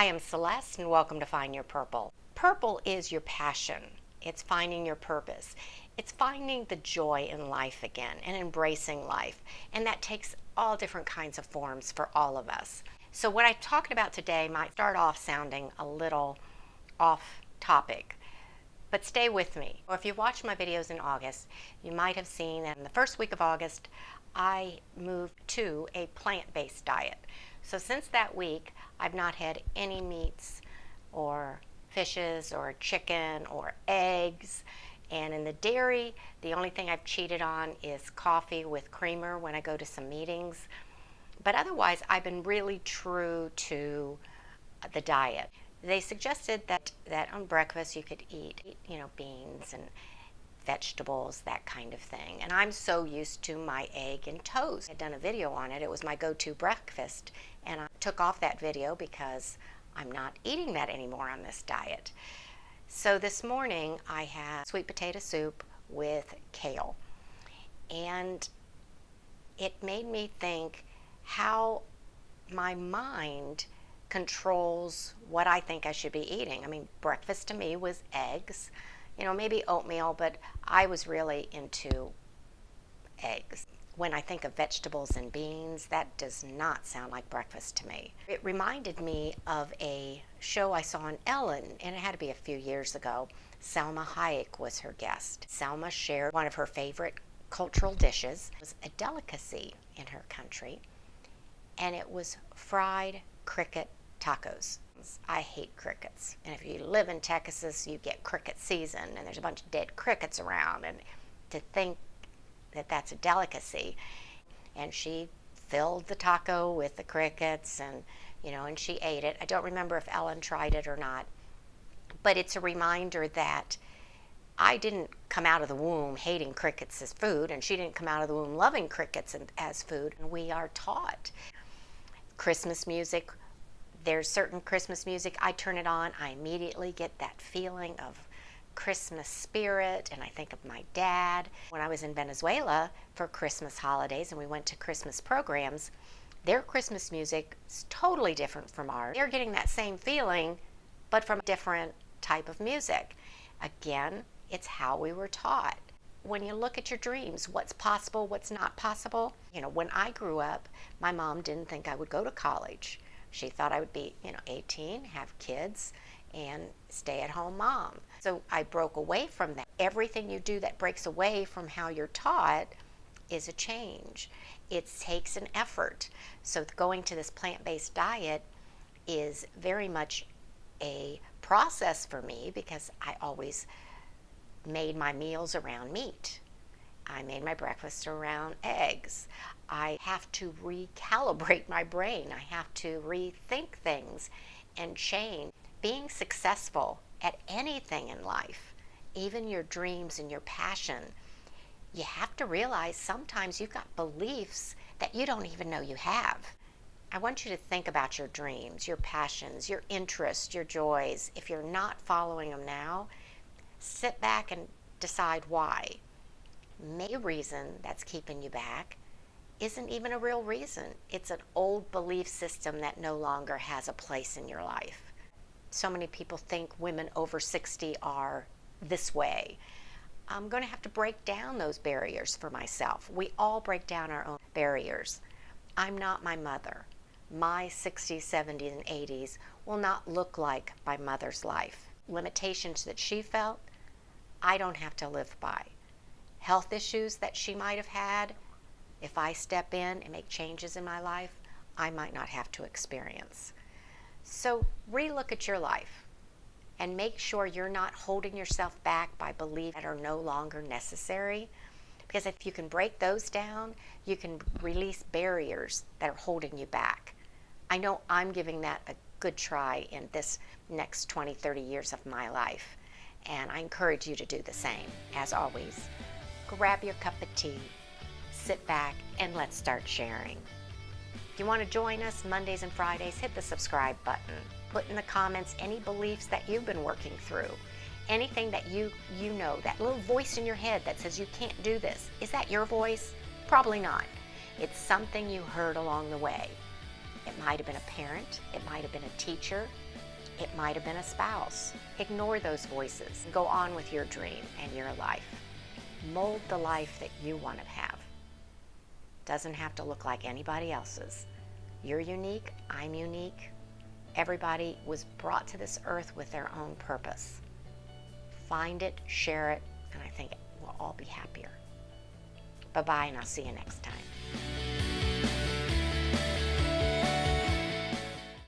Hi, I'm Celeste, and welcome to Find Your Purple. Purple is your passion. It's finding your purpose. It's finding the joy in life again and embracing life. And that takes all different kinds of forms for all of us. So what I'm talking about today might start off sounding a little off topic, but stay with me. Or if you watched my videos in August, you might have seen that in the first week of August, I moved to a plant-based diet. So since that week, I've not had any meats or fishes or chicken or eggs. And in the dairy, the only thing I've cheated on is coffee with creamer when I go to some meetings. But otherwise, I've been really true to the diet. They suggested that on breakfast you could eat, beans and vegetables, that kind of thing. And I'm so used to my egg and toast. I'd done a video on it. It was my go-to breakfast. And I took off that video because I'm not eating that anymore on this diet. So this morning I had sweet potato soup with kale. And it made me think how my mind controls what I think I should be eating. I mean, breakfast to me was eggs, maybe oatmeal, but I was really into eggs. When I think of vegetables and beans, that does not sound like breakfast to me. It reminded me of a show I saw on Ellen, and it had to be a few years ago. Salma Hayek was her guest. Salma shared one of her favorite cultural dishes. It was a delicacy in her country, and it was fried cricket tacos. I hate crickets, and if you live in Texas, you get cricket season, and there's a bunch of dead crickets around, and to think that that's a delicacy. And she filled the taco with the crickets, and and she ate it. I don't remember if Ellen tried it or not, but it's a reminder that I didn't come out of the womb hating crickets as food, and she didn't come out of the womb loving crickets as food. And we are taught. Christmas music, there's certain Christmas music, I turn it on, I immediately get that feeling of Christmas spirit, and I think of my dad. When I was in Venezuela for Christmas holidays and we went to Christmas programs, their Christmas music is totally different from ours. They're getting that same feeling, but from a different type of music. Again, it's how we were taught. When you look at your dreams, what's possible, what's not possible. When I grew up, my mom didn't think I would go to college. She thought I would be, 18, have kids, and stay-at-home mom. So I broke away from that. Everything you do that breaks away from how you're taught is a change. It takes an effort. So going to this plant-based diet is very much a process for me because I always made my meals around meat. I made my breakfast around eggs. I have to recalibrate my brain. I have to rethink things and change. Being successful at anything in life, even your dreams and your passion, you have to realize sometimes you've got beliefs that you don't even know you have. I want you to think about your dreams, your passions, your interests, your joys. If you're not following them now, sit back and decide why. Maybe a reason that's keeping you back isn't even a real reason. It's an old belief system that no longer has a place in your life. So many people think women over 60 are this way. I'm going to have to break down those barriers for myself. We all break down our own barriers. I'm not my mother. My 60s, 70s, and 80s will not look like my mother's life. Limitations that she felt, I don't have to live by. Health issues that she might have had, if I step in and make changes in my life, I might not have to experience. So relook at your life and make sure you're not holding yourself back by beliefs that are no longer necessary. Because if you can break those down, you can release barriers that are holding you back. I know I'm giving that a good try in this next 20, 30 years of my life. And I encourage you to do the same. As always, grab your cup of tea, sit back, and let's start sharing. If you want to join us Mondays and Fridays, hit the subscribe button. Put in the comments any beliefs that you've been working through. Anything that you know, that little voice in your head that says you can't do this. Is that your voice? Probably not. It's something you heard along the way. It might have been a parent. It might have been a teacher. It might have been a spouse. Ignore those voices. Go on with your dream and your life. Mold the life that you want to have. Doesn't have to look like anybody else's. You're unique. I'm unique. Everybody was brought to this earth with their own purpose. Find it, share it, and I think we'll all be happier. Bye-bye, and I'll see you next time.